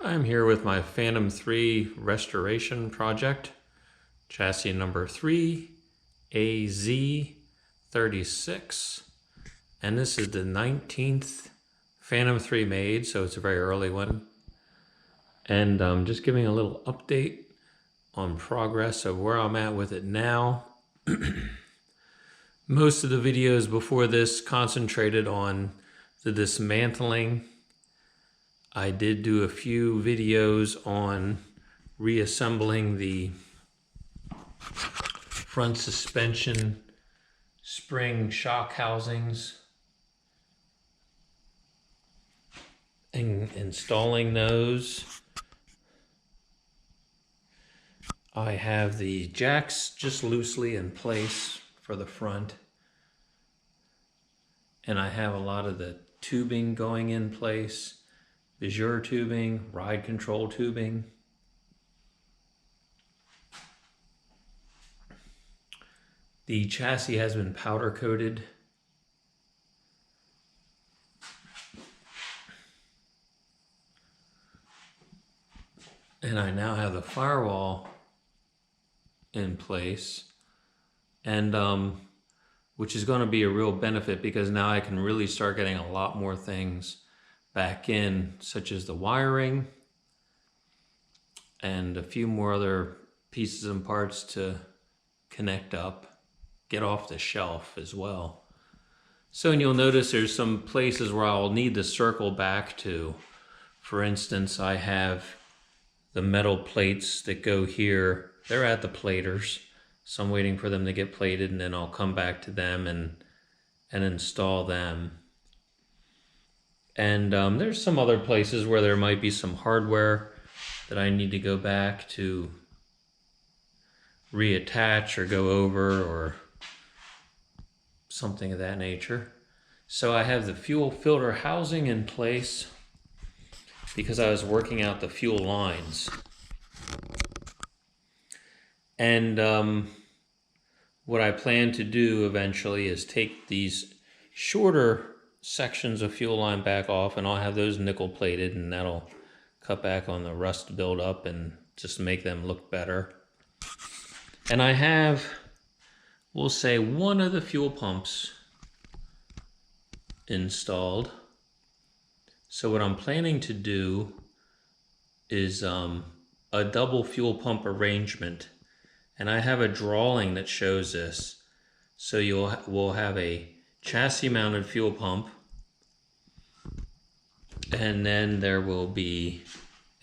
I'm here with my Phantom 3 restoration project, chassis number 3AZ36, and this is the 19th Phantom 3 made, so it's a very early one. And I'm just giving a little update on progress of where I'm at with it now. Most of the videos before this concentrated on the dismantling. I did do a few videos on reassembling the front suspension spring shock housings and installing those. I have the jacks just loosely in place for the front, and I have a lot of the tubing going in place. Visure tubing, ride control tubing. The chassis has been powder coated. And I now have the firewall in place, and which is going to be a real benefit because now I can really start getting a lot more things back in, such as the wiring and a few more other pieces and parts to connect up, get off the shelf as well. So, and you'll notice there's some places where I'll need to circle back to. For instance, I have the metal plates that go here. They're at the platers, so I'm waiting for them to get plated, and then I'll come back to them and install them. And there's some other places where there might be some hardware that I need to go back to reattach or go over or something of that nature. So I have the fuel filter housing in place because I was working out the fuel lines. And what I plan to do eventually is take these shorter sections of fuel line back off, and I'll have those nickel plated, and that'll cut back on the rust buildup and just make them look better. And I have, we'll say, one of the fuel pumps installed. So what I'm planning to do is a double fuel pump arrangement, and I have a drawing that shows this. So we'll have a chassis mounted fuel pump, and then there will be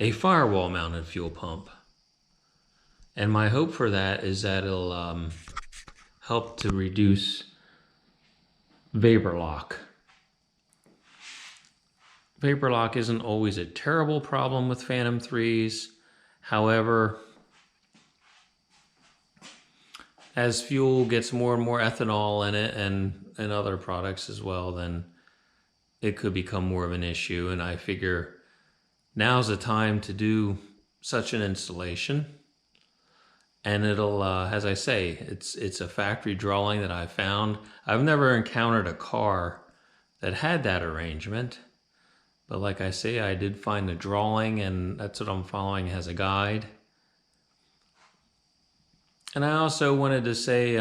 a firewall mounted fuel pump. And my hope for that is that it'll help to reduce vapor lock. Vapor lock isn't always a terrible problem with Phantom 3s. However, as fuel gets more and more ethanol in it and other products as well, then it could become more of an issue. And I figure now's the time to do such an installation. And it'll, as I say, it's a factory drawing that I found. I've never encountered a car that had that arrangement. But like I say, I did find the drawing, and that's what I'm following as a guide. And I also wanted to say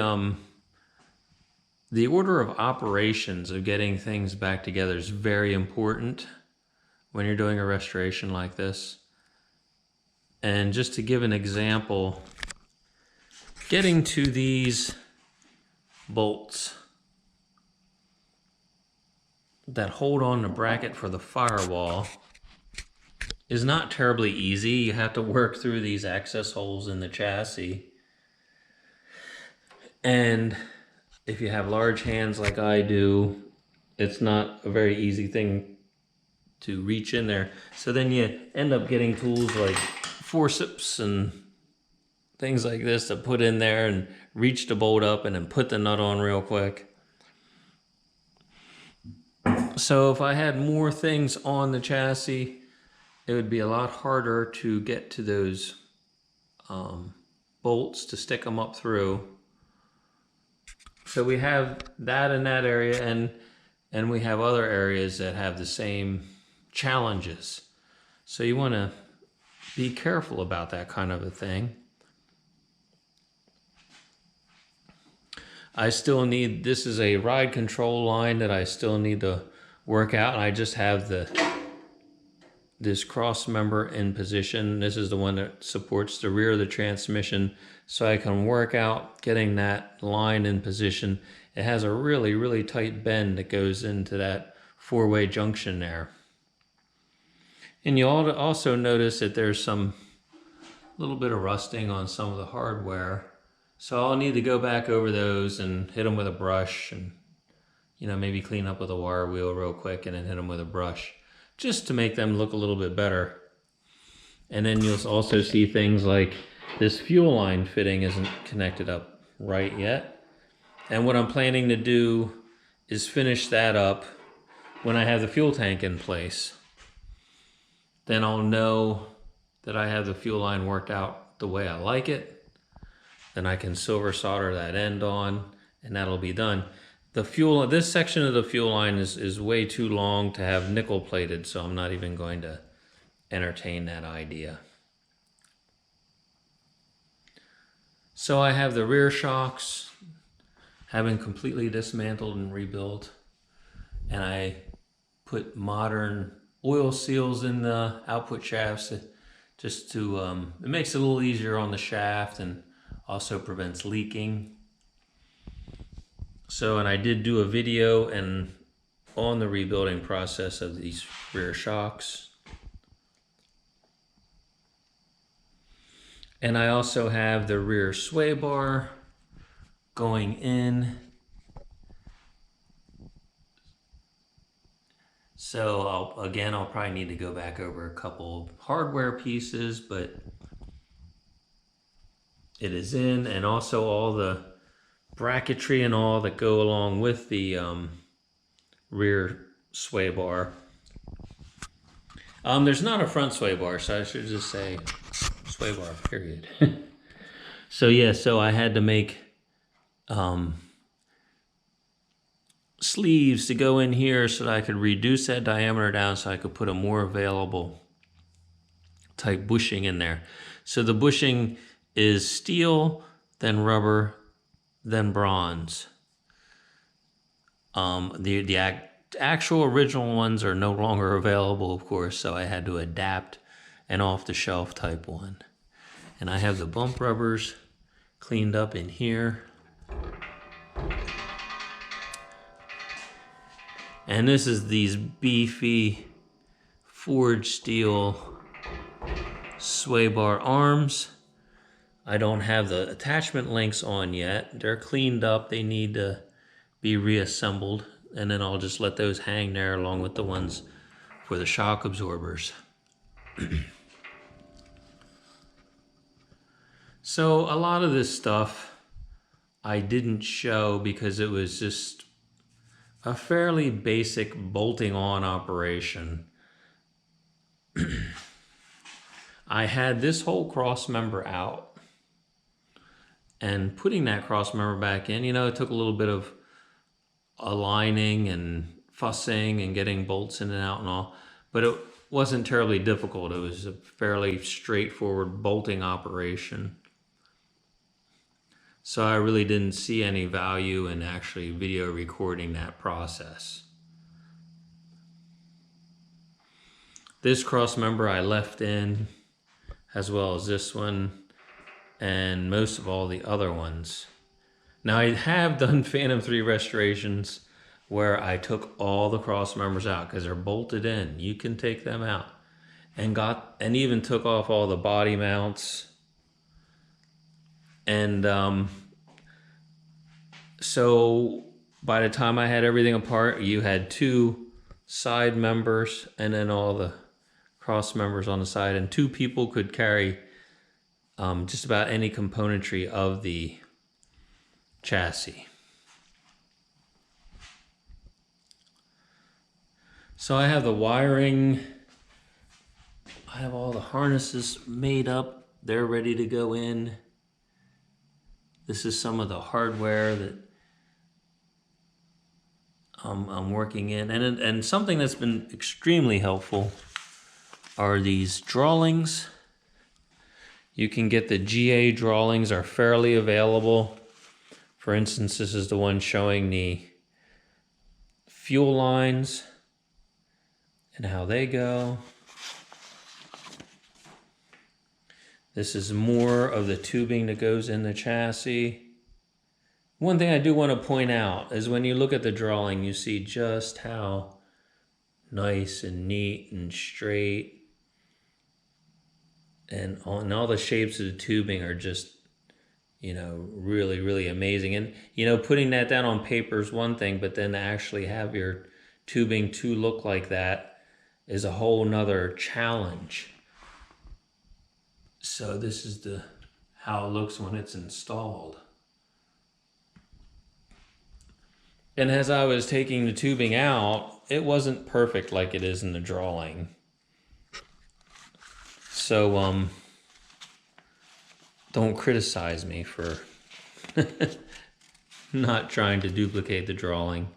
the order of operations of getting things back together is very important when you're doing a restoration like this. And just to give an example, getting to these bolts that hold on the bracket for the firewall is not terribly easy. You have to work through these access holes in the chassis. And if you have large hands like I do, it's not a very easy thing to reach in there. So then you end up getting tools like forceps and things like this to put in there and reach the bolt up and then put the nut on real quick. So if I had more things on the chassis, it would be a lot harder to get to those bolts to stick them up through. So we have that in that area, and we have other areas that have the same challenges. So you want to be careful about that kind of a thing. I still need, this is a ride control line that I still need to work out. And I just have this cross member in position. This is the one that supports the rear of the transmission. So I can work out getting that line in position. It has a really, really tight bend that goes into that four-way junction there. And you'll also notice that there's some little bit of rusting on some of the hardware. So I'll need to go back over those and hit them with a brush and, you know, maybe clean up with a wire wheel real quick and then hit them with a brush just to make them look a little bit better. And then you'll also see things like this fuel line fitting isn't connected up right yet. And what I'm planning to do is finish that up when I have the fuel tank in place. Then I'll know that I have the fuel line worked out the way I like it. Then I can silver solder that end on, and that'll be done. The fuel, this section of the fuel line is way too long to have nickel plated, so I'm not even going to entertain that idea. So I have the rear shocks, having completely dismantled and rebuilt, and I put modern oil seals in the output shafts just to, it makes it a little easier on the shaft and also prevents leaking. So, and I did do a video on the rebuilding process of these rear shocks. And I also have the rear sway bar going in. So I'll probably need to go back over a couple hardware pieces, but it is in, and also all the bracketry and all that go along with the rear sway bar. There's not a front sway bar, so I should just say sway bar, period. So yeah, so I had to make sleeves to go in here so that I could reduce that diameter down so I could put a more available type bushing in there. So the bushing is steel, then rubber, then bronze. The actual original ones are no longer available, of course, so I had to adapt an off-the-shelf type one. And I have the bump rubbers cleaned up in here. And this is these beefy forged steel sway bar arms. I don't have the attachment links on yet. They're cleaned up. They need to be reassembled. And then I'll just let those hang there along with the ones for the shock absorbers. So a lot of this stuff I didn't show because it was just a fairly basic bolting on operation. I had this whole cross member out. And putting that cross member back in, you know, it took a little bit of aligning and fussing and getting bolts in and out and all, but it wasn't terribly difficult. It was a fairly straightforward bolting operation. So I really didn't see any value in actually video recording that process. This cross member I left in, as well as this one, and most of all the other ones. Now I have done Phantom 3 restorations where I took all the cross members out because they're bolted in. You can take them out. And even took off all the body mounts. And so by the time I had everything apart, you had two side members and then all the cross members on the side, and two people could carry just about any componentry of the chassis. So I have the wiring, I have all the harnesses made up, they're ready to go in. This is some of the hardware that I'm working in, and something that's been extremely helpful are these drawlings. You can get the GA drawings are fairly available. For instance, this is the one showing the fuel lines and how they go. This is more of the tubing that goes in the chassis. One thing I do want to point out is when you look at the drawing, you see just how nice and neat and straight, and all the shapes of the tubing are just, you know, really, really amazing. And, you know, putting that down on paper is one thing, but then to actually have your tubing to look like that is a whole nother challenge. So this is how it looks when it's installed. And as I was taking the tubing out, it wasn't perfect like it is in the drawing. So don't criticize me for not trying to duplicate the drawing.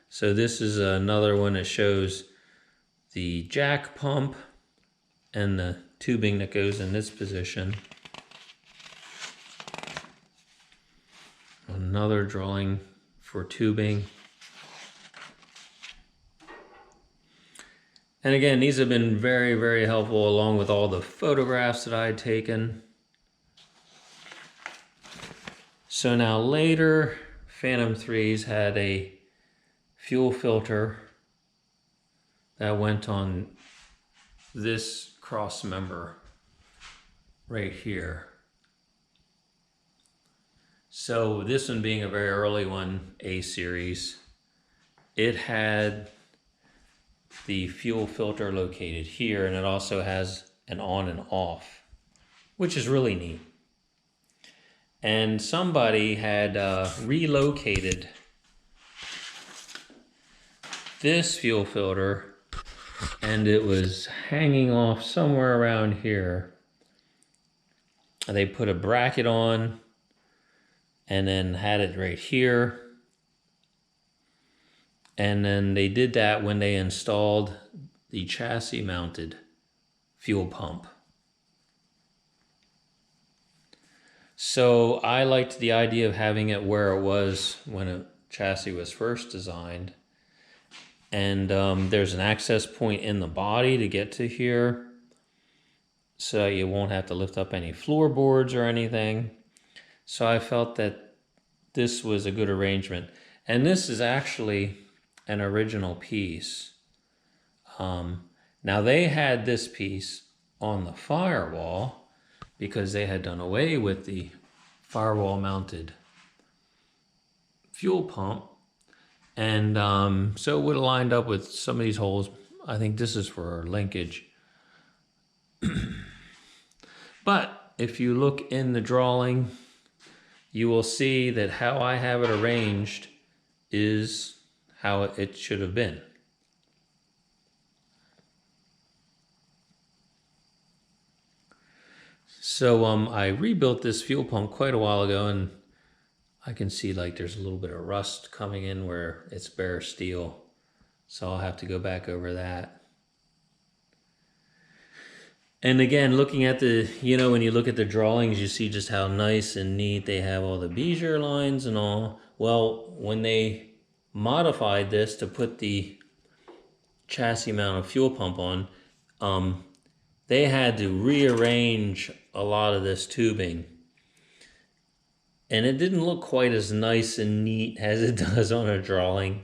So this is another one that shows the jack pump and the tubing that goes in this position. Another drawing for tubing. And again, these have been very, very helpful along with all the photographs that I had taken. So now later, Phantom 3s had a fuel filter that went on this cross member right here. So this one being a very early one, A series, it had the fuel filter located here, and it also has an on and off, which is really neat. And somebody had relocated this fuel filter, and it was hanging off somewhere around here. They put a bracket on and then had it right here. And then they did that when they installed the chassis mounted fuel pump. So I liked the idea of having it where it was when a chassis was first designed. And there's an access point in the body to get to here, so you won't have to lift up any floorboards or anything. So I felt that this was a good arrangement. And this is actually an original piece. Now they had this piece on the firewall because they had done away with the firewall mounted fuel pump. And so it would have lined up with some of these holes. I think this is for linkage. But if you look in the drawing, you will see that how I have it arranged is how it should have been. So I rebuilt this fuel pump quite a while ago, and I can see like there's a little bit of rust coming in where it's bare steel. So I'll have to go back over that. And again, looking at the, you know, when you look at the drawings, you see just how nice and neat they have all the bezier lines and all. Well, when they modified this to put the chassis mounted fuel pump on, they had to rearrange a lot of this tubing. And it didn't look quite as nice and neat as it does on a drawing.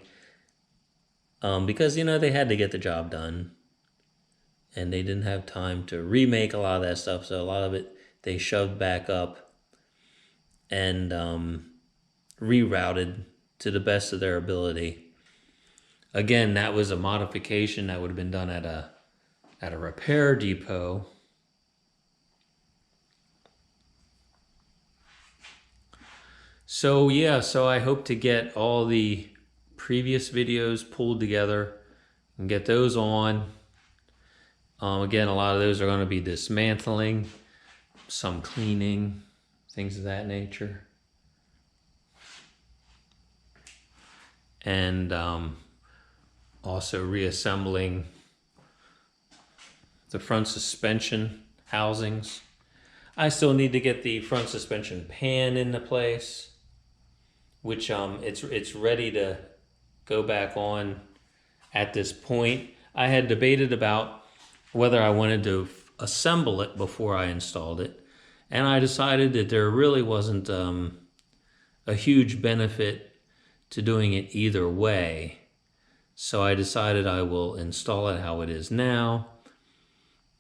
Because, you know, they had to get the job done. And they didn't have time to remake a lot of that stuff. So a lot of it they shoved back up and rerouted to the best of their ability. Again, that was a modification that would have been done at a repair depot. So yeah, so I hope to get all the previous videos pulled together and get those on. Again, a lot of those are going to be dismantling, some cleaning, things of that nature. And also reassembling the front suspension housings. I still need to get the front suspension pan into place, which it's ready to go back on at this point. I had debated about whether I wanted to assemble it before I installed it, and I decided that there really wasn't a huge benefit to doing it either way. So I decided I will install it how it is now.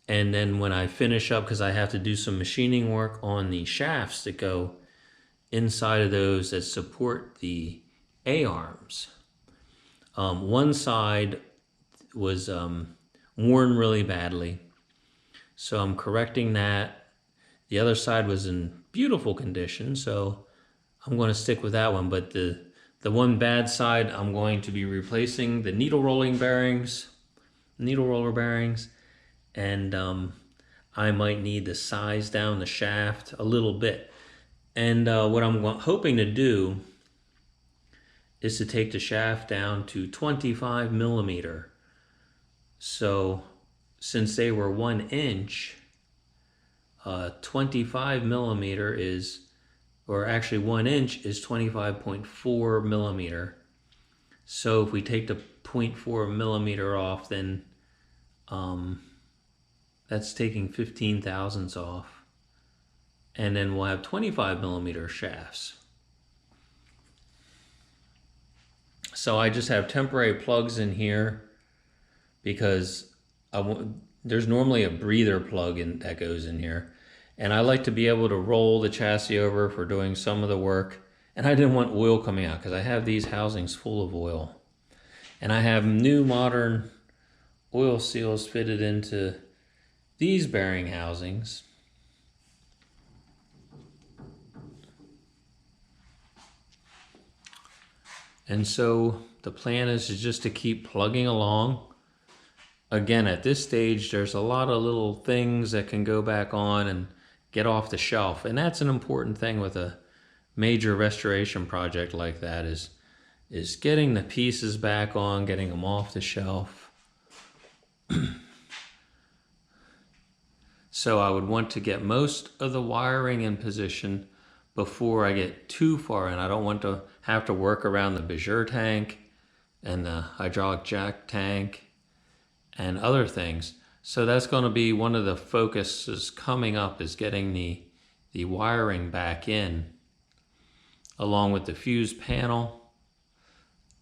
And then when I finish up, because I have to do some machining work on the shafts that go inside of those that support the A-arms. One side was worn really badly, so I'm correcting that. The other side was in beautiful condition, so I'm going to stick with that one. But the one bad side, I'm going to be replacing the needle roller bearings, and I might need to size down the shaft a little bit. And what I'm hoping to do is to take the shaft down to 25 millimeter. So since they were 1 inch, 25 millimeter is, or actually 1 inch is 25.4 millimeter. So if we take the 0.4 millimeter off, then that's taking 15 thousandths off. And then we'll have 25 millimeter shafts. So I just have temporary plugs in here because there's normally a breather plug that goes in here. And I like to be able to roll the chassis over for doing some of the work. And I didn't want oil coming out because I have these housings full of oil. And I have new modern oil seals fitted into these bearing housings. And so the plan is just to keep plugging along. Again, at this stage, there's a lot of little things that can go back on and get off the shelf. And that's an important thing with a major restoration project like that is getting the pieces back on, getting them off the shelf. So I would want to get most of the wiring in position before I get too far in. I don't want to have to work around the Bijur tank and the hydraulic jack tank and other things. So that's going to be one of the focuses coming up, is getting the wiring back in, along with the fuse panel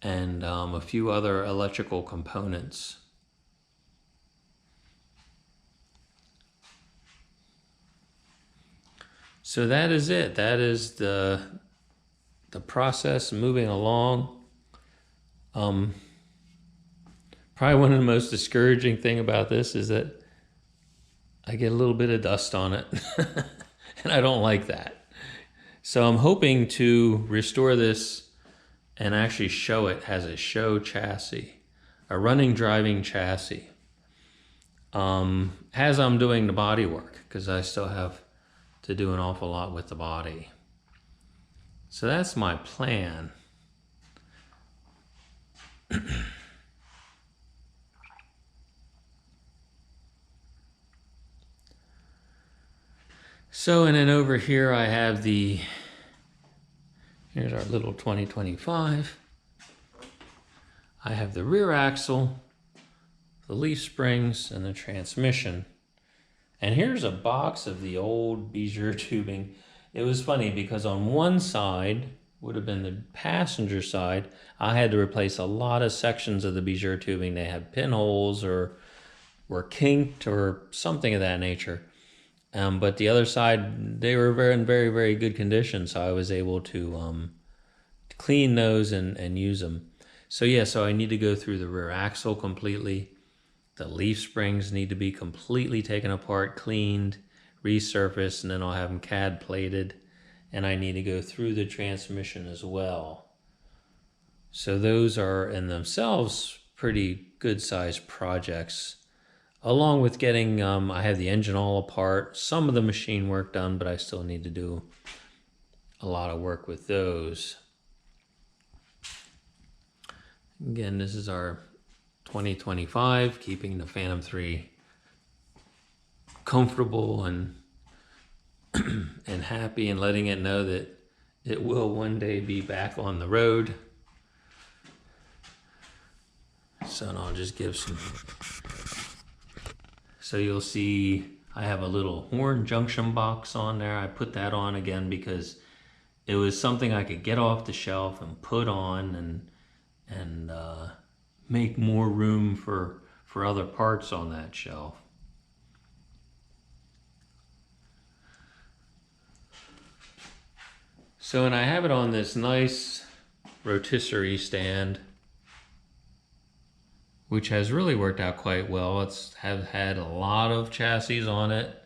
and a few other electrical components. So that is it. That is the process moving along. Probably one of the most discouraging thing about this is that I get a little bit of dust on it, and I don't like that. So I'm hoping to restore this and actually show it as a show chassis, a running driving chassis, as I'm doing the body work, because I still have to do an awful lot with the body. So that's my plan. So, and then over here I have here's our little 2025. I have the rear axle, the leaf springs, and the transmission. And here's a box of the old Bijur tubing. It was funny because on one side, would have been the passenger side, I had to replace a lot of sections of the Bijur tubing. They had pinholes or were kinked or something of that nature. But the other side, they were in very, very good condition, so I was able to clean those and use them. So yeah, so I need to go through the rear axle completely. The leaf springs need to be completely taken apart, cleaned, resurfaced, and then I'll have them CAD plated. And I need to go through the transmission as well. So those are in themselves pretty good sized projects. Along with getting, I have the engine all apart, some of the machine work done, but I still need to do a lot of work with those. Again, this is our 2025, keeping the Phantom 3 comfortable and and happy, and letting it know that it will one day be back on the road. So I'll just give some. So you'll see I have a little horn junction box on there. I put that on again because it was something I could get off the shelf and put on and make more room for other parts on that shelf. So, and I have it on this nice rotisserie stand, which has really worked out quite well. It's had a lot of chassis on it,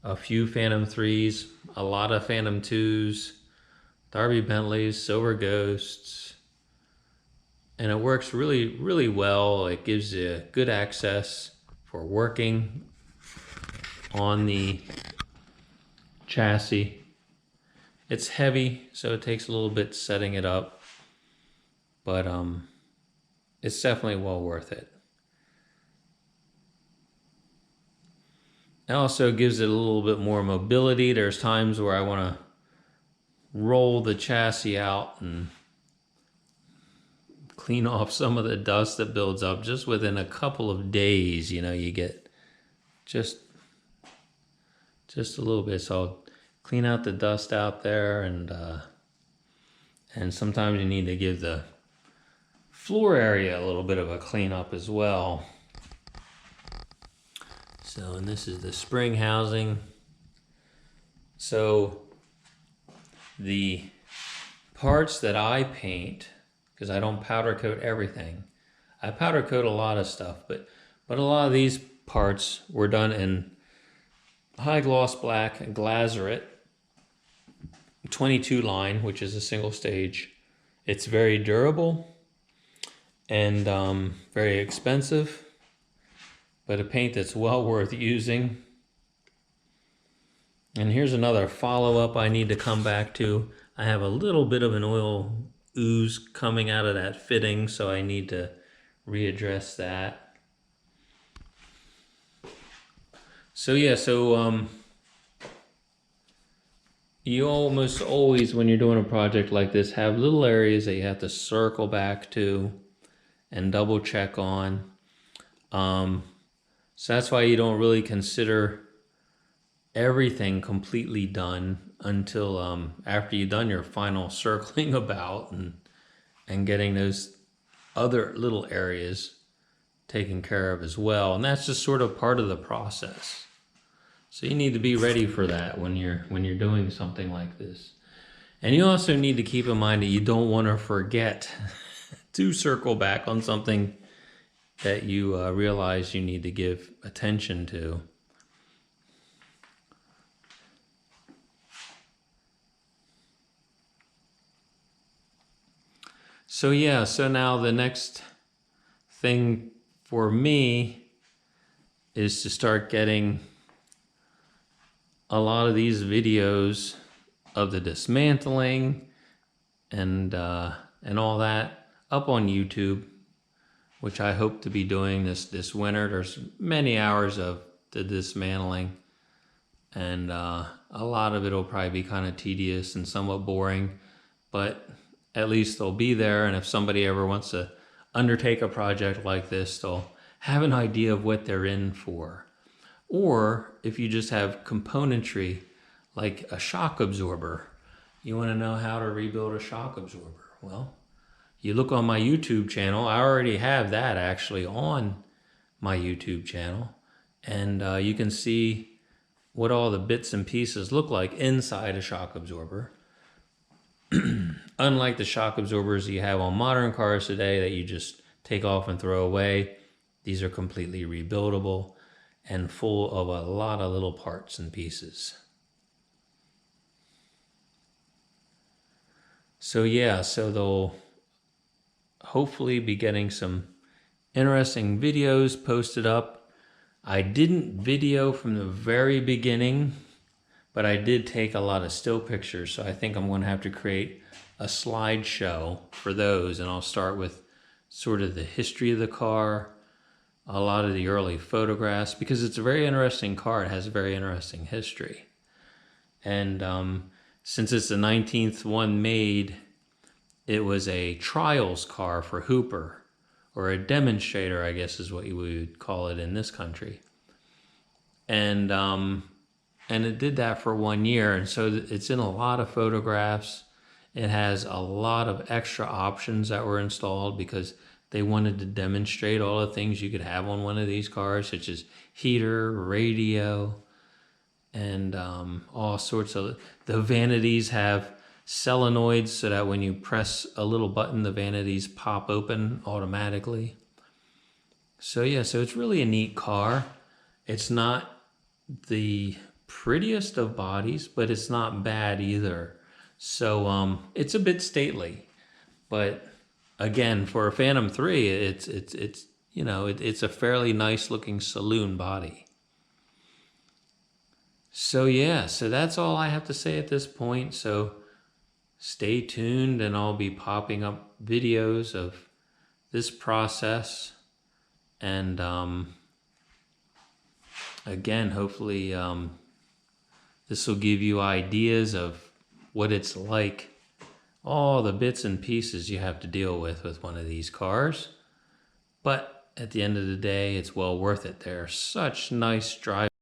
a few Phantom 3s, a lot of Phantom 2s, Derby Bentleys, Silver Ghosts, and it works really, really well. It gives you good access for working on the chassis. It's heavy, so it takes a little bit setting it up, but it's definitely well worth it. It also gives it a little bit more mobility. There's times where I want to roll the chassis out and clean off some of the dust that builds up just within a couple of days. You know, you get just a little bit. So I'll clean out the dust out there, and sometimes you need to give the floor area a little bit of a cleanup as well. So, and this is the spring housing. So the parts that I paint, because I don't powder coat everything. I powder coat a lot of stuff, but a lot of these parts were done in high gloss black glazerite 22 line, which is a single stage. It's very durable and very expensive, but a paint that's well worth using. And here's another follow-up I need to come back to. I have a little bit of an oil ooze coming out of that fitting, so I need to readdress that. So yeah, you almost always, when you're doing a project like this, have little areas that you have to circle back to and double check on. So that's why you don't really consider everything completely done until after you've done your final circling about and getting those other little areas taken care of as well. And that's just sort of part of the process. So you need to be ready for that when you're doing something like this. And you also need to keep in mind that you don't want to forget to circle back on something that you realize you need to give attention to. So yeah, so now the next thing for me is to start getting a lot of these videos of the dismantling and all that up on YouTube, which I hope to be doing this winter. There's many hours of the dismantling, and a lot of it will probably be kind of tedious and somewhat boring, but at least they'll be there. And if somebody ever wants to undertake a project like this, they'll have an idea of what they're in for. Or if you just have componentry like a shock absorber, you want to know how to rebuild a shock absorber. Well, you look on my YouTube channel. I already have that actually on my YouTube channel. And you can see what all the bits and pieces look like inside a shock absorber. Unlike the shock absorbers you have on modern cars today that you just take off and throw away, these are completely rebuildable and full of a lot of little parts and pieces. So yeah, so they'll hopefully be getting some interesting videos posted up. I didn't video from the very beginning, but I did take a lot of still pictures, so I think I'm going to have to create a slideshow for those, and I'll start with sort of the history of the car, a lot of the early photographs, because it's a very interesting car. It has a very interesting history. And since it's the 19th one made, it was a trials car for Hooper, or a demonstrator, I guess is what you would call it in this country. And it did that for 1 year, and so it's in a lot of photographs. It has a lot of extra options that were installed because they wanted to demonstrate all the things you could have on one of these cars, such as heater, radio, and all sorts of... The vanities have solenoids so that when you press a little button, the vanities pop open automatically. So yeah, so it's really a neat car. It's not the prettiest of bodies, but it's not bad either. So it's a bit stately, but again, for a Phantom 3, it's it's a fairly nice looking saloon body. So yeah, so that's all I have to say at this point. So stay tuned, and I'll be popping up videos of this process. And again, hopefully this will give you ideas of what it's like, all the bits and pieces you have to deal with one of these cars. But at the end of the day, it's well worth it. They're such nice driving